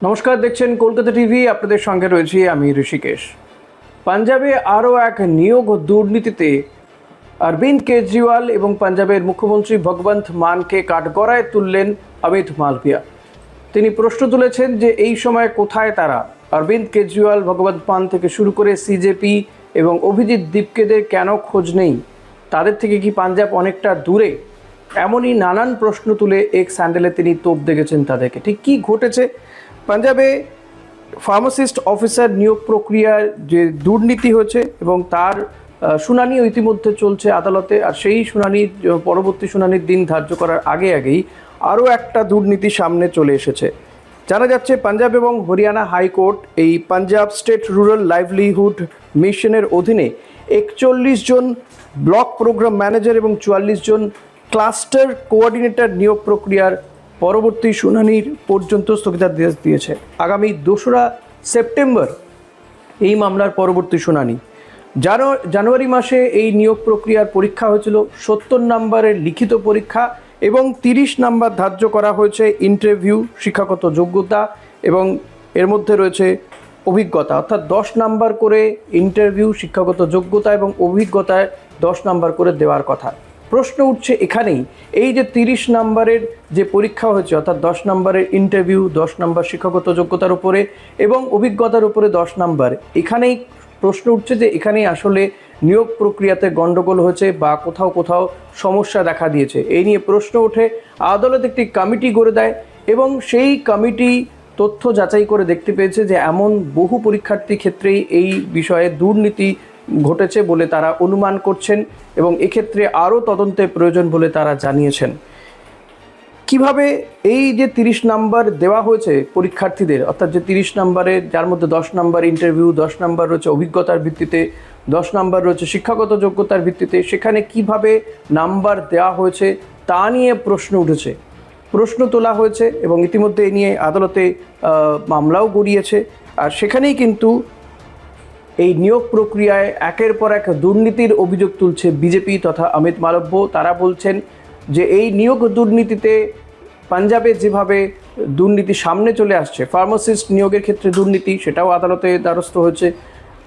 নমস্কার, দেখছেন কলকাতা টিভি। আপনাদের সঙ্গে রয়েছি আমি ঋষিকেশ। পাঞ্জাবে আরও এক নিয়োগ দুর্নীতিতে অরবিন্দ কেজরিওয়াল এবং পাঞ্জাবের মুখ্যমন্ত্রী ভগবন্ত মানকে কাঠগড়ায় তুললেন অমিত মালভিয়া। তিনি প্রশ্ন তুলেছেন যে এই সময় কোথায় তারা? অরবিন্দ কেজরিওয়াল, ভগবন্ত মান থেকে শুরু করে সিজেপি এবং অভিজিৎ দীপকেদের কেন খোঁজ নেই? তাদের থেকে কি পাঞ্জাব অনেকটা দূরে? এমনই নানান প্রশ্ন তুলে এক্স হ্যান্ডেলে তিনি তোপ দেখেছেন তাদেরকে। ঠিক কী ঘটেছে? পাঞ্জাবে ফার্মাসিস্ট অফিসার নিয়োগ প্রক্রিয়ার যে দুর্নীতি হয়েছে এবং তার শুনানিও ইতিমধ্যে চলছে আদালতে। আর সেই শুনানির পরবর্তী শুনানির দিন ধার্য করার আগেই আরও একটা দুর্নীতি সামনে চলে এসেছে। জানা যাচ্ছে পাঞ্জাব এবং হরিয়ানা হাইকোর্ট এই পাঞ্জাব স্টেট রুরাল লাইভলিহুড মিশনের অধীনে 41 জন ব্লক প্রোগ্রাম ম্যানেজার এবং 44 জন ক্লাস্টার কোঅর্ডিনেটর নিয়োগ প্রক্রিয়ার পরবর্তী শুনানির পর্যন্ত স্থগিতাদেশ দিয়েছে। আগামী 2রা সেপ্টেম্বর এই মামলার পরবর্তী শুনানি। জানুয়ারি মাসে এই নিয়োগ প্রক্রিয়ার পরীক্ষা হয়েছিল 70 নম্বরের লিখিত পরীক্ষা এবং 30 নম্বর ধার্য করা হয়েছে ইন্টারভিউ, শিক্ষাগত যোগ্যতা এবং এর মধ্যে রয়েছে অভিজ্ঞতা। অর্থাৎ 10 নম্বর করে ইন্টারভিউ, শিক্ষাগত যোগ্যতা এবং অভিজ্ঞতায় 10 নম্বর করে দেওয়ার কথা। প্রশ্ন উঠছে এখানেই, এই যে 30 নম্বরের যে পরীক্ষা হয়েছে, অর্থাৎ 10 নম্বরের ইন্টারভিউ, 10 নম্বর শিক্ষাগত যোগ্যতার উপরে এবং অভিজ্ঞতার উপরে 10 নম্বর, এখানেই প্রশ্ন উঠছে যে এখানেই আসলে নিয়োগ প্রক্রিয়াতে গণ্ডগোল হয়েছে বা কোথাও কোথাও সমস্যা দেখা দিয়েছে। এই নিয়ে প্রশ্ন ওঠে। আদালত একটি কমিটি গড়ে দেয় এবং সেই কমিটি তথ্য যাচাই করে দেখতে পেয়েছে যে এমন বহু পরীক্ষার্থীর ক্ষেত্রেই এই বিষয়ে দুর্নীতি ঘটেছে বলে তারা অনুমান করছেন এবং এক্ষেত্রে আরও তদন্তের প্রয়োজন বলে তারা জানিয়েছেন। কিভাবে এই যে 30 নম্বর দেওয়া হয়েছে পরীক্ষার্থীদের, অর্থাৎ যে 30 নম্বরের যার মধ্যে 10 নম্বর ইন্টারভিউ, 10 নম্বর রয়েছে অভিজ্ঞতার ভিত্তিতে, 10 নম্বর রয়েছে শিক্ষাগত যোগ্যতার ভিত্তিতে, সেখানে কিভাবে নাম্বার দেওয়া হয়েছে তা নিয়ে প্রশ্ন উঠেছে, প্রশ্ন তোলা হয়েছে এবং ইতিমধ্যে এ নিয়ে আদালতে মামলাও গড়িয়েছে। আর সেখানেই কিন্তু এই নিয়োগ প্রক্রিয়ায় একের পর এক দুর্নীতির অভিযোগ তুলছে বিজেপি তথা অমিত মালব্য। তারা বলছেন যে এই নিয়োগ দুর্নীতিতে পাঞ্জাবে যেভাবে দুর্নীতি সামনে চলে আসছে, ফার্মাসিস্ট নিয়োগের ক্ষেত্রে দুর্নীতি, সেটাও আদালতে দ্বারস্থ হয়েছে।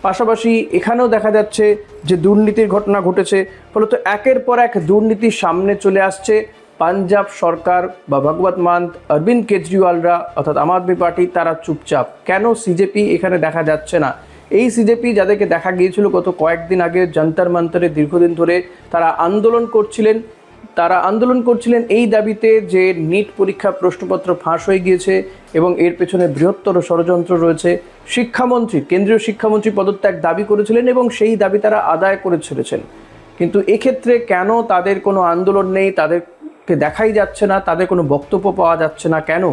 পাশাপাশি এখানেও দেখা যাচ্ছে যে দুর্নীতির ঘটনা ঘটেছে। ফলত একের পর এক দুর্নীতি সামনে চলে আসছে। পাঞ্জাব সরকার বা ভগবন্ত মান, অরবিন্দ কেজরিওয়ালরা অর্থাৎ আম আদমি পার্টি তারা চুপচাপ। কেন সিজেপি এখানে দেখা যাচ্ছে না? এই সিজেপি যাদেরকে দেখা গিয়েছিল গত কয়েকদিন আগে যন্তর মন্তরে দীর্ঘদিন ধরে তারা আন্দোলন করছিলেন এই দাবিতে যে নিট পরীক্ষা প্রশ্নপত্র ফাঁস হয়ে গিয়েছে এবং এর পেছনে বৃহত্তর ষড়যন্ত্র রয়েছে। কেন্দ্রীয় শিক্ষামন্ত্রী পদত্যাগ দাবি করেছিলেন এবং সেই দাবি তারা আদায় করে ছেড়েছেন। কিন্তু এক্ষেত্রে কেন তাদের কোনো আন্দোলন নেই, তাদেরকে দেখাই যাচ্ছে না, তাদের কোনো বক্তব্য পাওয়া যাচ্ছে না কেন?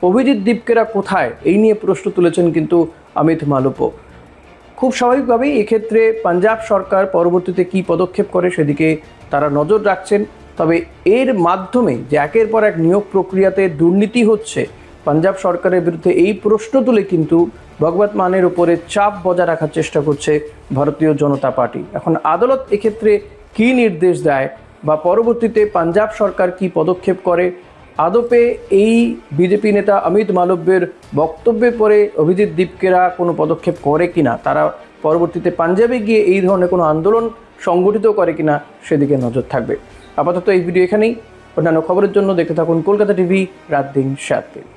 অভিজিৎ দীপকেরা কোথায়? এই নিয়ে প্রশ্ন তুলেছেন কিন্তু অমিত মালব্য। খুব স্বাভাবিকভাবেই এক্ষেত্রে পাঞ্জাব সরকার পরবর্তীতে কী পদক্ষেপ করে সেদিকে তারা নজর রাখছেন। তবে এর মাধ্যমে যে একের পর এক নিয়োগ প্রক্রিয়াতে দুর্নীতি হচ্ছে, পাঞ্জাব সরকারের বিরুদ্ধে এই প্রশ্ন তুলে কিন্তু ভগবন্ত মানের উপরে চাপ বজায় রাখার চেষ্টা করছে ভারতীয় জনতা পার্টি। এখন আদালত এক্ষেত্রে কী নির্দেশ দেয় বা পরবর্তীতে পাঞ্জাব সরকার কী পদক্ষেপ করে, আদপে এই বিজেপি নেতা অমিত মালব্যের বক্তব্যের পরে অভিজিৎ দীপকেরা কোনো পদক্ষেপ করে কিনা, তারা পরবর্তীতে পাঞ্জাবে গিয়ে এই ধরনের কোনো আন্দোলন সংগঠিত করে কিনা সেদিকে নজর থাকবে। আপাতত এই ভিডিও এখানেই। অন্যান্য খবরের জন্য দেখতে থাকুন কলকাতা টিভি রাত দিন 7 দিন।